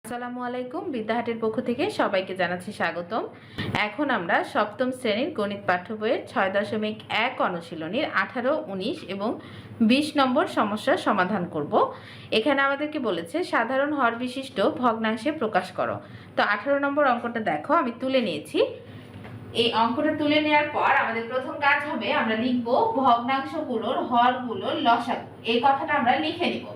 আসসালামু আলাইকুম। বিদ্যাহাটের পক্ষ থেকে সবাইকে জানাচ্ছি স্বাগতম। এখন আমরা সপ্তম শ্রেণীর গণিত পাঠ্য বইয়ের ৬.১ অনুশীলনীর ১৮, ১৯ এবং ২০ নম্বর সমস্যার সমাধান করব। এখানে আমাদেরকে বলেছে সাধারণ হর বিশিষ্ট ভগ্নাংশে প্রকাশ করো। তো ১৮ নম্বর অঙ্কটা দেখো, আমি তুলে নিয়েছি। এই অঙ্কটা তুলে নেওয়ার পর আমাদের প্রথম কাজ হবে, আমরা লিখব ভগ্নাংশগুলোর হরগুলোর লসাগু। এই কথাটা আমরা লিখে নিব।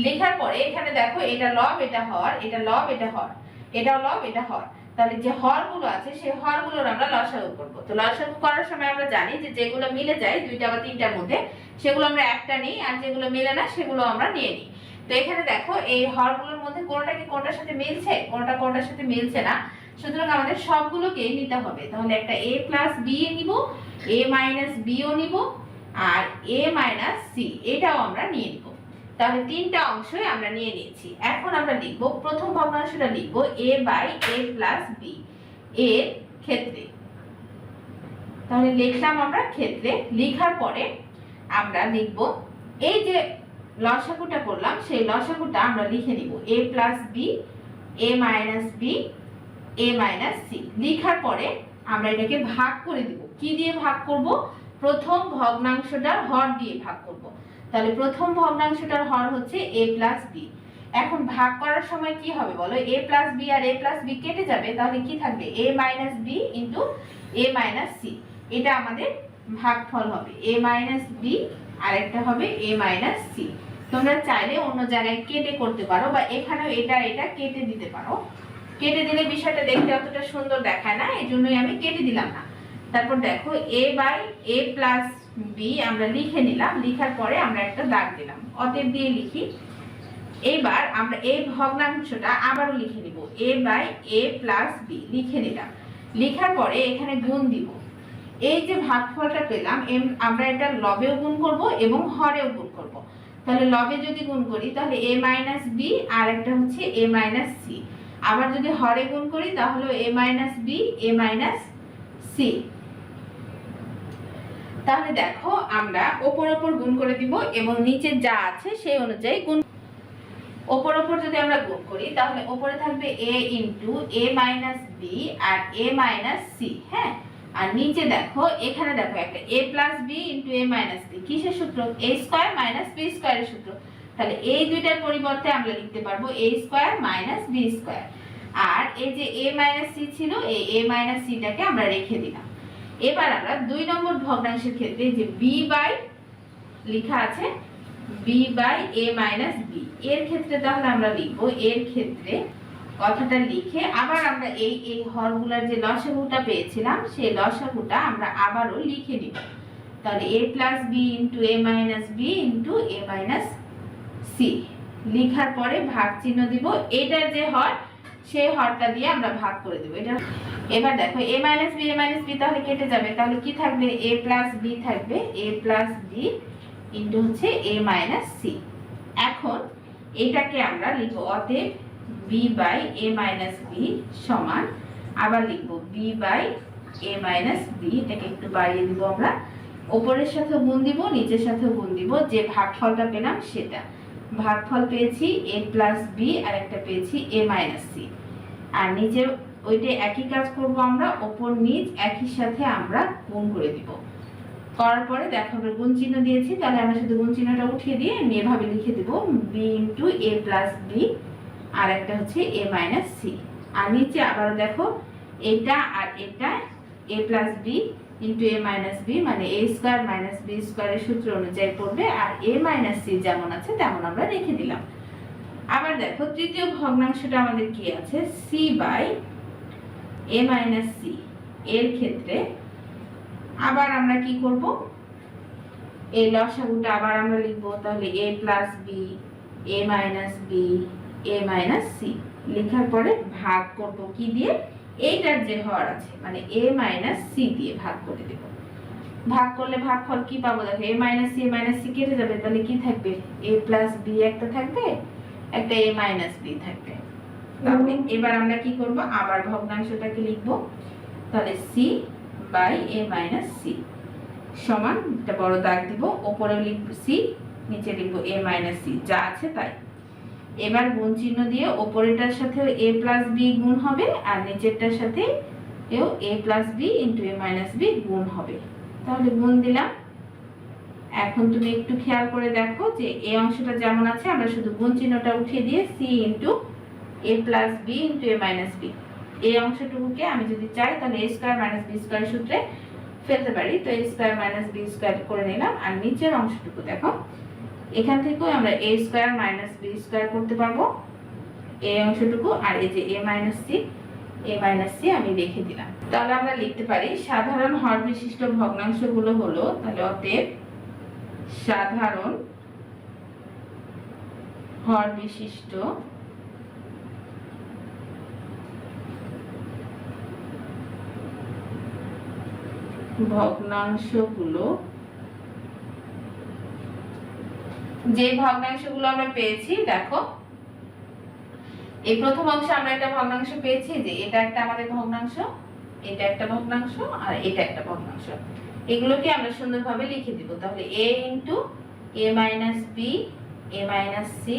লেখার পরে এখানে দেখো, এটা লব, এটা হর, এটা লব, এটা হর, এটা লব, এটা হর। তাহলে যে হরগুলো আছে সেই হরগুলোর আমরা লসাগু করব। তো লসাগু করার সময় আমরা জানি যে যেগুলো মিলে যায় দুইটা বা তিনটার মধ্যে সেগুলো আমরা একটা নিই, আর যেগুলো মিলে না সেগুলো আমরা নিয়ে নিই। তো এখানে দেখো, এই হরগুলোর মধ্যে কোনটা কি কোনটার সাথে মিলছে, কোনটা কোনটার সাথে মিলছে না, সুতরাং আমাদের সবগুলোকে নিতে হবে। তাহলে একটা a প্লাস বি নিব, a মাইনাস বিও নিব, আর a মাইনাস সি এটাও আমরা নিয়ে নিব। তাহলে তিনটা অংশই আমরা নিয়ে নিয়েছি। এখন আমরা লিখব, প্রথম ভগ্নাংশটা লিখব a by a plus B এর ক্ষেত্রে। তাহলে লিখলাম আমরা ক্ষেত্রে। লেখার পরে আমরা লিখব, এই যে লসাগুটা করলাম সেই লসাগুটা আমরা লিখে নিব a plus B, a minus B, a minus C. লেখার পরে আমরা এটাকে ভাগ করে দিব। কি দিয়ে ভাগ করব? প্রথম ভগ্নাংশটার হর দিয়ে ভাগ করব। তাহলে প্রথম ভগ্নাংশটার হর হচ্ছে a প্লাস বি। এখন ভাগ করার সময় কি হবে বলো? a প্লাস বি আর a প্লাস বি কেটে যাবে, তাহলে কি থাকবে? a minus B into a minus C. এটা আমাদের ভাগফল হবে। a মাইনাস বি আর একটা হবে a মাইনাস সি। তোমরা চাইলে অন্য জায়গায় কেটে করতে পারো, বা এখানেও এটা এটা কেটে দিতে পারো। কেটে দিলে বিষয়টা দেখতে অতটা সুন্দর দেখায় না, এই জন্যই আমি কেটে দিলাম না। তারপর দেখো, a by a plus B আমরা লিখে নিলাম। লিখার পরে আমরা একটা দাগ দিলাম, অতএব দিয়ে লিখি। এবার আমরা এই ভগ্নাংশটা আবারও লিখে নিব, a by a plus B লিখে নিলাম। লেখার পরে এখানে গুণ দিব। এই যে ভাগফলটা পেলাম, আমরা এটা লবেও গুণ করব এবং হরেও গুণ করব। তাহলে লবে যদি গুণ করি তাহলে a মাইনাস বি আর একটা হচ্ছে a মাইনাস সি। আবার যদি হরে গুণ করি তাহলে a minus B, a minus C. তাহলে দেখো, আমরা ওপর ওপর গুণ করে দিব এবং নিচে যা আছে সেই অনুযায়ী গুণ। ওপর ওপর যদি আমরা গুণ করি তাহলে ওপরে থাকবে a into a minus b আর a মাইনাস সি। হ্যাঁ, আর নিচে দেখো, এখানে দেখো একটা a plus B into a minus b. কিসের সূত্র? a স্কয়ার মাইনাস b স্কয়ারের সূত্র। তাহলে এই দুইটার পরিবর্তে আমরা লিখতে পারবো a square minus b square. আর এই যে a মাইনাস সি ছিল, এই a মাইনাস সিটাকে আমরা রেখে দিলাম। এবার আমরা ২ নম্বর ভগ্নাংশের ক্ষেত্রে যে b বাই লেখা আছে b by a minus b এর ক্ষেত্রে তাহলে আমরা লিখব, এর ক্ষেত্রে কথাটা লিখে আবার আমরা এই হরগুলার যে লসাগুটা পেয়েছিলাম সেই লসাগুটা আমরা আবারও লিখে নিব। তাহলে a plus b into a minus b into a minus C. লেখার পরে ভাগ চিহ্ন দিব। এটার যে হর সেই হরটা দিয়ে আমরা ভাগ করে দেব এটা। এবার দেখো, a মাইনাস বি তাহলে কেটে যাবে। তাহলে কি থাকবে? a প্লাস বি থাকবে, a প্লাস বি ইন্টু হচ্ছে a মাইনাস সি। এখন এটাকে আমরা লিখব, অতএব b by a minus B সমান, আবার লিখব b by a minus B. এটাকে একটু বাড়িয়ে দিব আমরা। ওপরের সাথে গুণ দিব, নিচের সাথে গুণ দিব। যে ভাগফলটা পেলাম সেটা ভাগফল পেয়েছি a প্লাস বি আর একটা পেয়েছি a মাইনাস সি। আর নিচে ওইটা একই কাজ করব আমরা, ওপর নিচ একই সাথে আমরা গুণ করে দিব। করার পরে দেখো, গুণ চিহ্ন দিয়েছি, তাহলে আমরা শুধু গুণ চিহ্নটা উঠিয়ে দিয়ে আমি এভাবে লিখে দেব b into a plus B আর একটা হচ্ছে a মাইনাস সি। আর নিচে আবার দেখো, এটা আর এটা a plus B into a minus B মানে a স্কয়ার মাইনাস b স্কয়ারের সূত্র অনুযায়ী পড়বে। আর a মাইনাস সি যেমন আছে তেমন আমরা রেখে দিলাম। আবার দেখো, তৃতীয় ভগ্নাংশটা আমাদের কি আছে? c by a minus C এর ক্ষেত্রে আবার আমরা কি করব? এই লসাগুটা আবার আমরা লিখব। তাহলে a plus B, a minus B, a minus C. লেখার পরে ভাগ করব কি দিয়ে? এইটার যে হর আছে মানে a মাইনাস সি দিয়ে ভাগ করে দেব। ভাগ করলে ভাগফল কি পাবো? দেখো, a মাইনাস সি কেটে যাবে। তাহলে কি থাকবে? a প্লাস বি একটা থাকবে, একটা a মাইনাস বি থাকবে। তাহলে এবার আমরা কি করব? আবার ভগ্নাংশটাকে লিখব। তাহলে c by a minus C সমান, একটা বড় দাগ দিব, উপরে লিখব c, নিচে লিখব a মাইনাস সি, যা আছে তাই। এবার গুণ চিহ্ন দিয়ে ওপরেরটার সাথে a প্লাস বি গুণ হবে আর নিচেরটার সাথে এও a plus B into a minus B গুণ হবে। তাহলে গুণ দিলাম। এখন তুমি একটু খেয়াল করে দেখো যে এই অংশটা যেমন আছে আমরা শুধু গুণ চিহ্নটা উঠিয়ে দিয়ে c into a plus B into a minus B, এই অংশটুকুকে আমি যদি চাই তাহলে a square minus B square সূত্রে ফেলতে পারি। তো a square minus B square করে নিলাম। আর নিচের অংশটুকু দেখো, এখান থেকেও আমরা a square minus B square করতে পারবো এই অংশটুকু। আর এই যে a মাইনাস সি আমি রেখে দিলাম। তাহলে আমরা লিখতে পারি সাধারণ হর বিশিষ্ট ভগ্নাংশগুলো হলো, তাহলে অতএব সাধারণ হর বিশিষ্ট ভগ্নাংশগুলো, যে ভগ্নাংশগুলো আমরা পেয়েছি দেখো, এই প্রথম অংশে আমরা একটা ভগ্নাংশ পেয়েছি যে এটা একটা আমাদের ভগ্নাংশ, এটা একটা ভগ্নাংশ আর এটা একটা ভগ্নাংশ। এগুলোকে আমরা সুন্দরভাবে লিখে দিব। তাহলে a into a minus B a minus C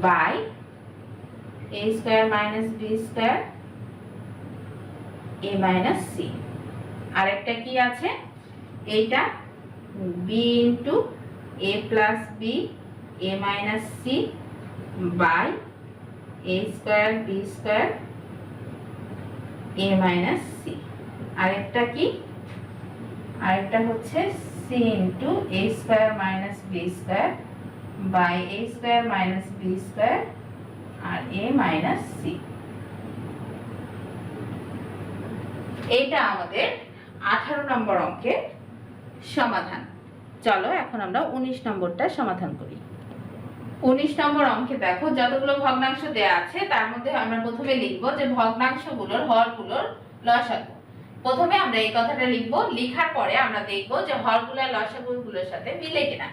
by a square minus B square a minus C. আরেকটা কি আছে, এইটা b into a plus B a minus C by a square B square a minus C. আরেকটা কি, আরেকটা হচ্ছে c into a square minus B square by a square minus B square আর a minus C. এইটা আমাদের 18 নম্বর অঙ্কের সমাধান। চলো এখন আমরা 19 নম্বরটা সমাধান করি। 19 নম্বর অঙ্কে দেখো যতগুলো ভগ্নাংশ দেয়া আছে তার মধ্যে আমরা প্রথমে লিখব যে ভগ্নাংশগুলোর হরগুলোর লসাগু। প্রথমে আমরা এই কথাটা লিখব, লেখার পরে আমরা দেখব যে হরগুলোর লসাগুগুলোর সাথে মিলে কিনা।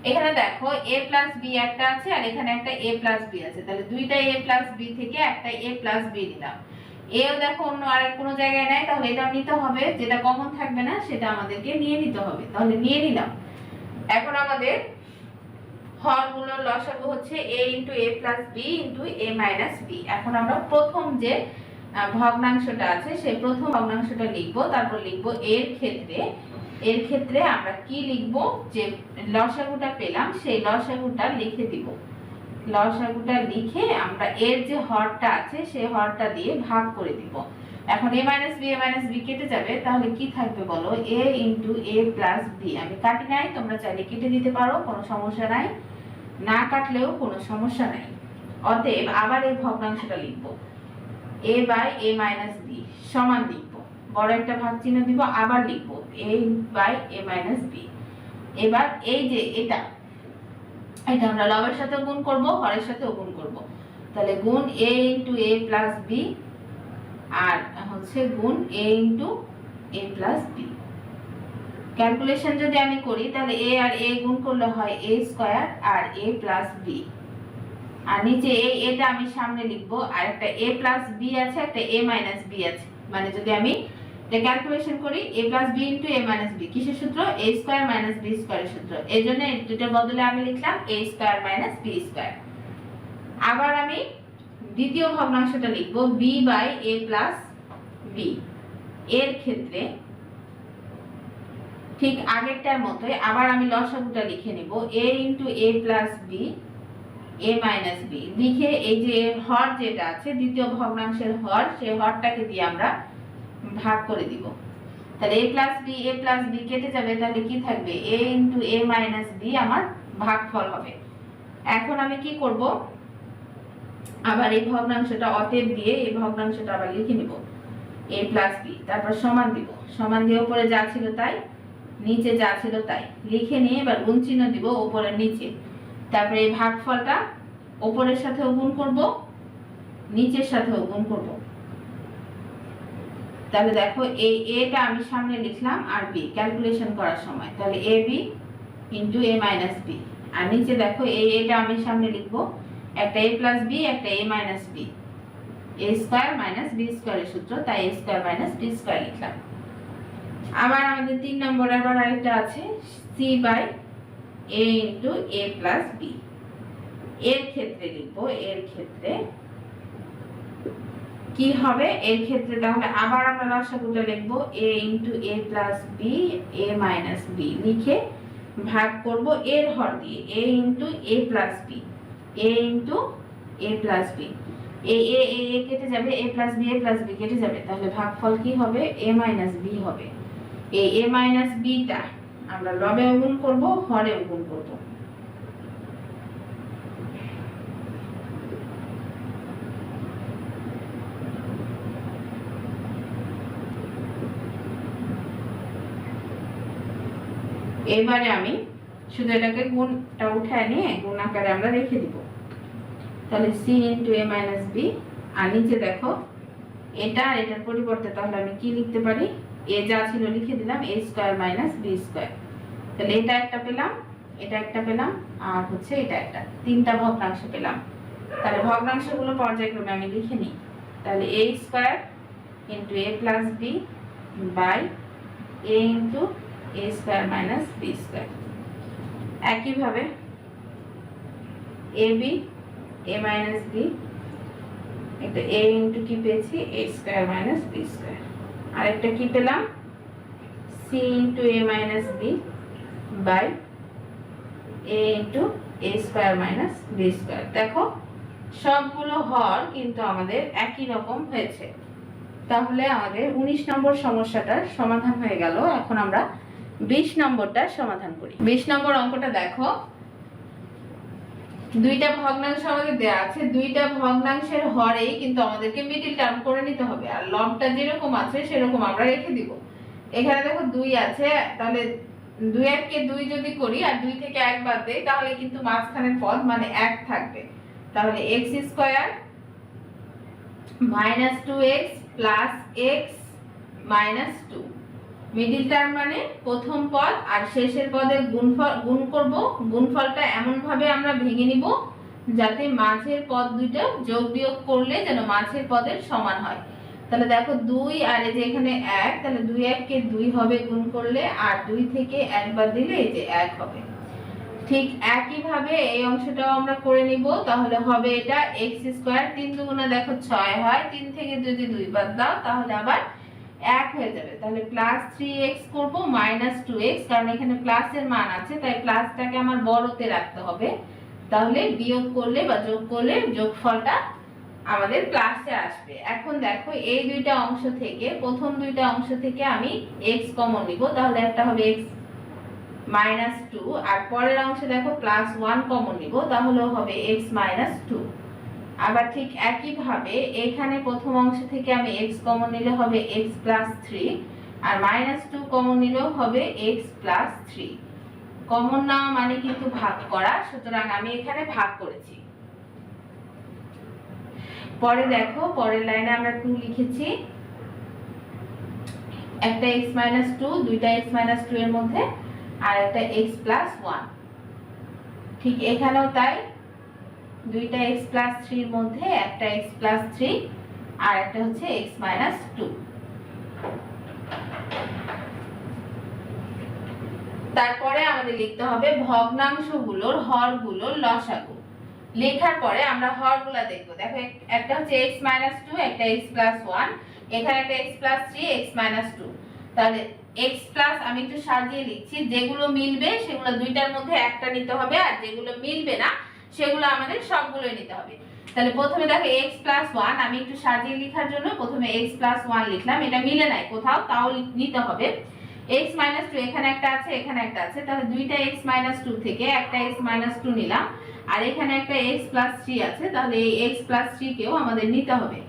এখানে দেখো a প্লাস বি একটা আছে আর এখানে একটা a প্লাস বি আছে, তাহলে দুইটা a প্লাস বি থেকে একটা a প্লাস বি নিলাম। এও দেখো অন্য আরেক কোনো জায়গায় নাই, তাহলে এটা নিতে হবে, যেটা কমন থাকবে না সেটা আমাদেরকে নিয়ে নিতে হবে। তাহলে নিয়ে নিলাম। এখন আমাদের হরগুলোর লসাগু হচ্ছে a into a plus B into a minus B. এখন আমরা প্রথম যে ভগ্নাংশটা আছে সেই প্রথম ভগ্নাংশটা লিখব, তারপর লিখব এর ক্ষেত্রে আমরা কি লিখব, যে লসাগুটা পেলাম সেই লসাগুটা লিখে দিব। লসাগুটা লিখে আমরা এর যে হরটা আছে সেই হরটা দিয়ে ভাগ করে দিব। এখন a মাইনাস বি কেটে যাবে, তাহলে কি থাকবে বলো, a into a plus B. আমি কাটি নাই, তোমরা চাইলে কেটে দিতে পারো, কোনো সমস্যা নাই, না কাটলেও কোনো সমস্যা নাই। অতএব আবার এই ভগ্নাংশটা লিখব, a by a minus B সমান লিখব, বড় একটা ভাগ চিহ্ন দিব, আবার লিখব a by a minus B. এবার এই যে এটা আমরা লবের সাথে গুণ করব, হরের সাথে গুণ করব। তাহলে গুণ a into a plus B আর হচ্ছে গুণ a into a plus b. Calculation যদি আমি করি তাহলে a আর a গুণ করলে হয় a স্কয়ার আর a প্লাস বি। আর নিচে এটা আমি সামনে লিখব, আর একটা a প্লাস বি আছে, একটা a মাইনাস বি আছে। মানে যদি আমি এটা ক্যালকুলেশন করি a plus B into a minus b, কিসের সূত্র, a স্কয়ার মাইনাস বি স্কয়ারের সূত্র। এজন্য এটার বদলে আমি লিখলাম a square minus B square. আবার আমি দ্বিতীয় ভগ্নাংশটা লিখব b by a plus B. এর ক্ষেত্রে ঠিক আগেরটার মতোই আবার আমি লসাগুটা লিখে নেব, a into a plus B a minus b লিখে এই যে হর যেটা আছে দ্বিতীয় ভগ্নাংশের হর, সেই হরটাকে দিয়ে আমরা ভাগ করে দিব। তাহলে a প্লাস বি কেটে যাবে, তাহলে কি থাকবে, a into a minus b আমার ভাগফল হবে। এখন আমি কি করব, আবার এই ভগ্নাংশটা অতএব দিয়ে এই ভগ্নাংশটা আবার লিখে নিব a প্লাস বি, তারপর সমান দিব, সমান দিয়ে উপরে যা ছিল তাই, নিচে যা ছিল তাই লিখে নিয়ে এবার গুণ চিহ্ন দিব উপরের নিচে। তারপরে এই ভাগফলটা উপরের সাথেও গুণ করব, নিচের সাথেও গুণ করব। তাহলে দেখো এই এটা আমি সামনে লিখলাম আর বি ক্যালকুলেশন করার সময়, তাহলে a b into a minus b. আর নিচে দেখো এটা আমি সামনে লিখবো, একটা a প্লাস বি একটা a minus B, a square minus b স্কয়ারের সূত্র, তাই a square minus B square লিখলাম। আবার আমাদের 3 নম্বর আবার আরেকটা আছে c by a into a plus B. এর ক্ষেত্রে লিখবো, এর ক্ষেত্রে কি হবে, এর ক্ষেত্রে তাহলে আবার আমরা লসাগুটা লিখবো a into a plus B a minus b লিখে ভাগ করব এর হর দিয়ে a into a plus B a into a plus b a a a কেটে যাবে, a প্লাস বি কেটে যাবে, তাহলে ভাগফল কি হবে, a মাইনাস বি হবে। এই a মাইনাস বিটা আমরা লবেও গুণ করব, হরেও গুণ করব। এবারে আমি শুধু এটাকে গুণটা উঠায় নিয়ে গুণ আকারে আমরা রেখে দিব। তাহলে c into a minus b, আর নিচে দেখো এটা আর এটার পরিবর্তে তাহলে আমি কি লিখতে পারি, a যা ছিল লিখে দিলাম a square minus b square. তাহলে এটা একটা পেলাম, এটা একটা পেলাম, আর হচ্ছে এটা একটা, তিনটা ভগ্নাংশ পেলাম। তাহলে ভগ্নাংশগুলো পর্যায়ক্রমে আমি লিখে নিই। তাহলে a square into a plus b by a into a square minus b স্কয়ার। একইভাবে ab a মাইনাস b, একটা a ইন্টু কি পেয়েছি a square minus b square, আর একটা কি পেলাম c into a minus b by a into a square minus b স্কয়ার। দেখো সবগুলো হর কিন্তু আমাদের একই রকম হয়েছে। তাহলে আমাদের 19 নম্বর সমস্যাটার সমাধান হয়ে গেল। এখন আমরা 20 নম্বরটা সমাধান করি। 20 নম্বর অঙ্কটা দেখো, দুইটা ভগ্নাংশ আমাদের দেয়া আছে, দুইটা ভগ্নাংশের হরেই কিন্তু আমাদেরকে মিডল টার্ম করে নিতে হবে, আর লবটা যেরকম আছে সেরকম আমরা রেখে দিব। এখানে দেখো 2 আছে, তাহলে 2 কে 2 যদি করি আর 2 থেকে 1 বাদ দেই তাহলে কিন্তু মাঝখানের পদ মানে 1 থাকবে। তাহলে x square minus 2x plus x minus 2, middle term মানে প্রথম পদ আর শেষের পদের গুণ করব। গুণফলটা এমন ভাবে আমরা ভেঙে নিব যাতে মাঝের পদ দুইটা যোগ বিয়োগ করলে যেন মাঝের পদের সমান হয়। তাহলে দেখো 2 আর এই যে এখানে 1, তাহলে 2 1 কে 2 হবে গুণ করলে, আর 2 থেকে 1 বাদ দিলে এই যে 1 হবে। ঠিক একই ভাবে এই অংশটাও আমরা করে নিব। তাহলে হবে এটা x স্কয়ার, 3 দুগুণে দেখো 6 হয়, 3 থেকে যদি 2 বাদ দাও তাহলে আবার 1 হয়ে যাবে। তাহলে প্লাস 3x করব মাইনাস 2x, কারণ এখানে প্লাসের মান আছে তাই প্লাসটাকে আমার বড়তে রাখতে হবে। তাহলে বিয়োগ করলে বা যোগ করলে যোগফলটা আমাদের প্লাসে আসবে। এখন দেখো এই দুইটা অংশ থেকে, প্রথম দুইটা অংশ থেকে আমি x কমন নিব, তাহলে একটা হবে x মাইনাস 2, আর পরের অংশে দেখো প্লাস 1 কমন নিব, তাহলে হবে x মাইনাস 2। আবার ঠিক একই ভাবে এখানে প্রথম অংশ থেকে আমি x কমন নিলে হবে x প্লাস 3, আর মাইনাস 2 কমন নিলেও হবে x প্লাস 3। কমন নেওয়া মানে কিন্তু ভাগ করা, সুতরাং আমি এখানে ভাগ করেছি। পরে দেখো পরের লাইনে আমরা 2 লিখেছি, একটা x মাইনাস 2, দুইটা x মাইনাস 2 এর মধ্যে, আর একটা x প্লাস 1। ঠিক এখানেও তাই, দুইটা x প্লাস 3 এর মধ্যে একটা x প্লাস 3 আর একটা হচ্ছে x মাইনাস 2। তারপরে আমাদের লিখতে হবে ভগ্নাংশগুলোর হরগুলোর লসাগু। লেখার পরে আমরা হরগুলো দেখব। দেখো একটা হচ্ছে x মাইনাস 2, একটা x প্লাস 1, এখানে একটা x প্লাস 3, x মাইনাস 2। তাহলে x প্লাস আমি একটু সাজিয়ে লিখছি, যেগুলো মিলবে সেগুলো দুইটার মধ্যে একটা নিতে হবে, আর যেগুলো মিলবে না সেগুলো আমাদের সবগুলোই নিতে হবে। তাহলে প্রথমে দেখো x প্লাস 1, আমি একটু সাজিয়ে লেখার জন্য প্রথমে x প্লাস 1 লিখলাম, এটা মিলে নাই কোথাও, তাও নিতে হবে। x মাইনাস 2 এখানে একটা আছে, এখানে একটা আছে, তাহলে দুইটা x মাইনাস 2 থেকে একটা x মাইনাস 2 নিলাম, আর এখানে একটা x প্লাস 3 আছে, তাহলে এই x প্লাস 3 কেও আমাদের নিতে হবে।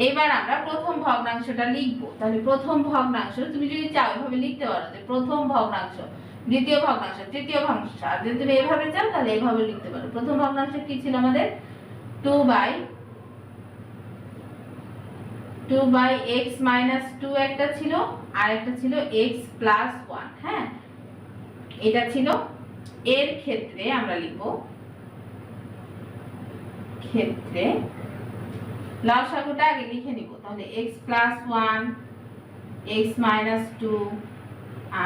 এবার আমরা প্রথম ভগ্নাংশটা লিখব। তাহলে প্রথম ভগ্নাংশ তুমি যদি চাও এভাবে লিখতে পারো যে প্রথম ভগ্নাংশ, দ্বিতীয় ভগ্নাংশ, তৃতীয় ভগ্নাংশ, আর যদি তুমি এভাবে চাও তাহলে এভাবে লিখতে পারো। প্রথম ভগ্নাংশ কি ছিল আমাদের 2 বাই x মাইনাস 2 একটা ছিল, আর একটা ছিল x প্লাস 1। হ্যাঁ, এটা ছিল। এর ক্ষেত্রে আমরা লিখব, ক্ষেত্রে লসাগুটা আগে লিখে নিব। তাহলে x প্লাস 1, x মাইনাস 2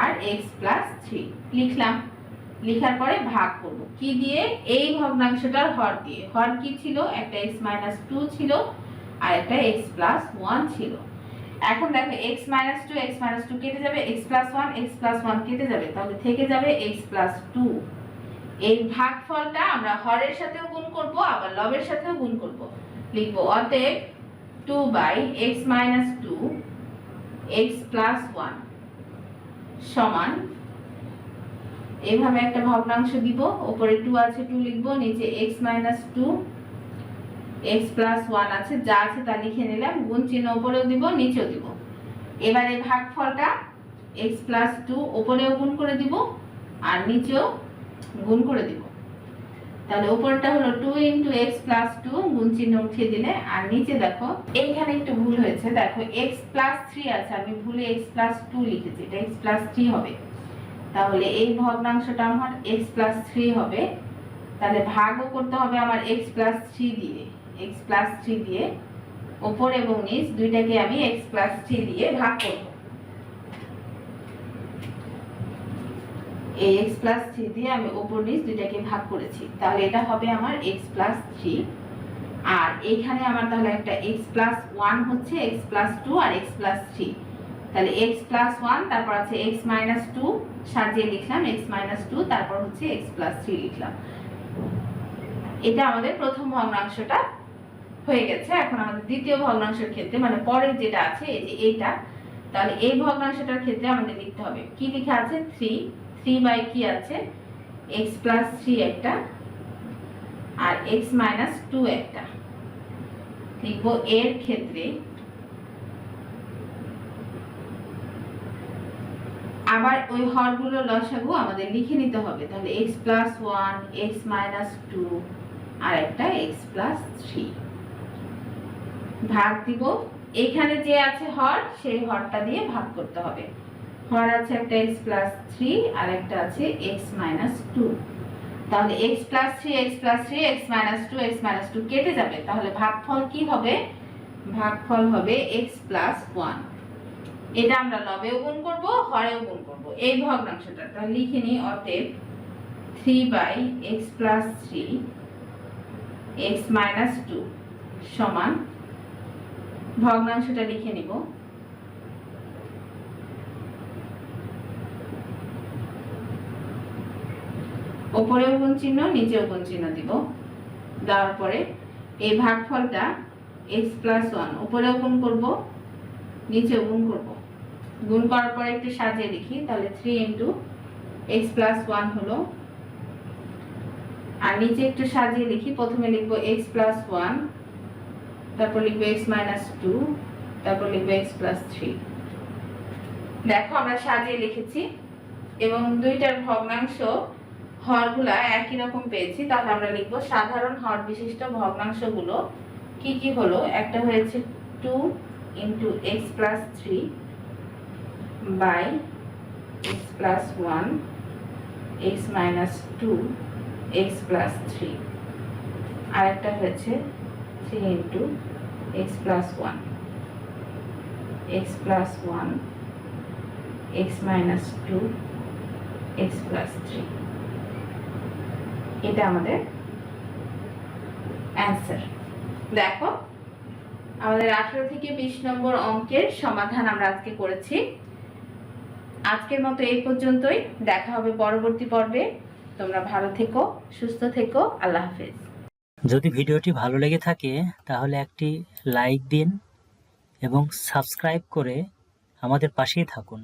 আর x প্লাস 3 লিখলাম। লিখার পরে ভাগ করব কি দিয়ে, এই ভগ্নাংশটার হর দিয়ে। হর কি ছিল, একটা x মাইনাস 2 ছিল আর একটা x প্লাস 1 ছিল। এখন দেখো x মাইনাস 2 x মাইনাস 2 কেটে যাবে, x প্লাস 1 x প্লাস 1 কেটে যাবে, তাহলে থেকে যাবে x প্লাস 2। এই ভাগফলটা আমরা হরের সাথেও গুণ করব আবার লবের সাথেও গুণ করব। লিখব অতএব 2 by x minus 2 x plus 1 সমান, এইভাবে একটা ভগ্নাংশ দিব, উপরে 2 আছে 2 লিখব, নিচে x মাইনাস 2 x প্লাস 1 আছে, যা আছে তা লিখে নিলাম, গুণ চিহ্ন উপরেও দিব নিচেও দিব। এবার এই ভাগফলটা x প্লাস 2 উপরেও গুণ করে দিব আর নিচেও গুণ করে দিব। তাহলে উপরটা হলো 2 ইনটু x প্লাস 2, গুণ চিহ্ন উঠিয়ে দিলে, আর নিচে দেখো এইখানে একটু ভুল হয়েছে, দেখো x প্লাস 3 আছে, আমি ভুলে x প্লাস 2 লিখেছি, এটা x প্লাস 3 হবে। তাহলে এই ভগ্নাংশটা আমার x প্লাস 3 হবে। তাহলে ভাগও করতে হবে আমার x প্লাস 3 দিয়ে, x প্লাস 3 দিয়ে উপর এবং নিচ দুইটাকে আমি x প্লাস 3 দিয়ে ভাগ করব। এই x প্লাস 3 দিয়ে আমি উপর নিচ দুইটাকে ভাগ করেছি, তাহলে এটা হবে আমার x প্লাস 3। আর এইখানে আমার তাহলে একটা x প্লাস 1 হচ্ছে, x প্লাস 2 আর x প্লাস 3। তাহলে x প্লাস 1, তারপর আছে x মাইনাস 2 সাজিয়ে লিখলাম, x মাইনাস 2, তারপর হচ্ছে x প্লাস 3 লিখলাম। এটা আমাদের প্রথম ভগ্নাংশটা হয়ে গেছে। এখন আমাদের দ্বিতীয় ভগ্নাংশের ক্ষেত্রে, মানে পরের যেটা আছে এই যে এইটা, তাহলে এই ভগ্নাংশটার ক্ষেত্রে আমাদের লিখতে হবে কি লেখা আছে 3 বাই কি আছে x প্লাস 3 একটা আর x মাইনাস 2 একটা লিখবো। এর ক্ষেত্রে আবার ওই হরগুলো লসাগু আমাদের লিখে নিতে হবে, তাহলে x প্লাস 1 x মাইনাস 2 আর একটা x প্লাস 3 ভাগ দিব। এখানে যে আছে হর, সেই হরটা দিয়ে ভাগ করতে হবে। হর আছে একটা x প্লাস 3 আর একটা আছে x মাইনাস 2। তাহলে x plus 3 x plus 3 x minus 2 x minus 2 কেটে যাবে, তাহলে ভাগফল কি হবে, ভাগফল হবে x প্লাস 1। এটা আমরা লবেও গুণ করব হরেও গুণ করব এই ভগ্নাংশটা। তাহলে লিখে নিই অতএব 3 by x plus 3 x minus 2 সমান, ভগ্নাংশটা লিখে নিব উপরেও গুণ চিহ্ন নিচেও গুণ চিহ্ন দিব। দেওয়ার পরে এই ভাগফলটা x প্লাস 1 উপরেও গুণ করব নিচেও গুণ করব। গুণ করার পরে একটু সাজিয়ে লিখি, তাহলে 3 ইনটু x প্লাস 1 হলো, আর নিচে একটু সাজিয়ে লিখি, প্রথমে লিখব x প্লাস 1, তারপর লিখব x মাইনাস 2, তারপর লিখব x প্লাস 3। দেখো আমরা সাজিয়ে লিখেছি এবং দুইটার ভগ্নাংশ হরগুলা একই রকম পেয়েছি। তাহলে আমরা লিখব সাধারণ হর বিশিষ্ট ভগ্নাংশগুলো কি কি হলো, একটা হয়েছে 2 into x plus 3 by x plus 1 x minus 2 x plus 3, আর একটা হয়েছে 3 into x plus 1 x plus 1 x minus 2 x plus 3। এটা আমাদের অ্যান্সার। দেখো আমাদের 18 থেকে 20 নম্বর অঙ্কের সমাধান আমরা আজকে করেছি। আজকের মতো এই পর্যন্তই, দেখা হবে পরবর্তী পর্বে। তোমরা ভালো থেকো, সুস্থ থেকো, আল্লাহ হাফেজ। যদি ভিডিওটি ভালো লেগে থাকে তাহলে একটি লাইক দিন এবং সাবস্ক্রাইব করে আমাদের পাশেই থাকুন।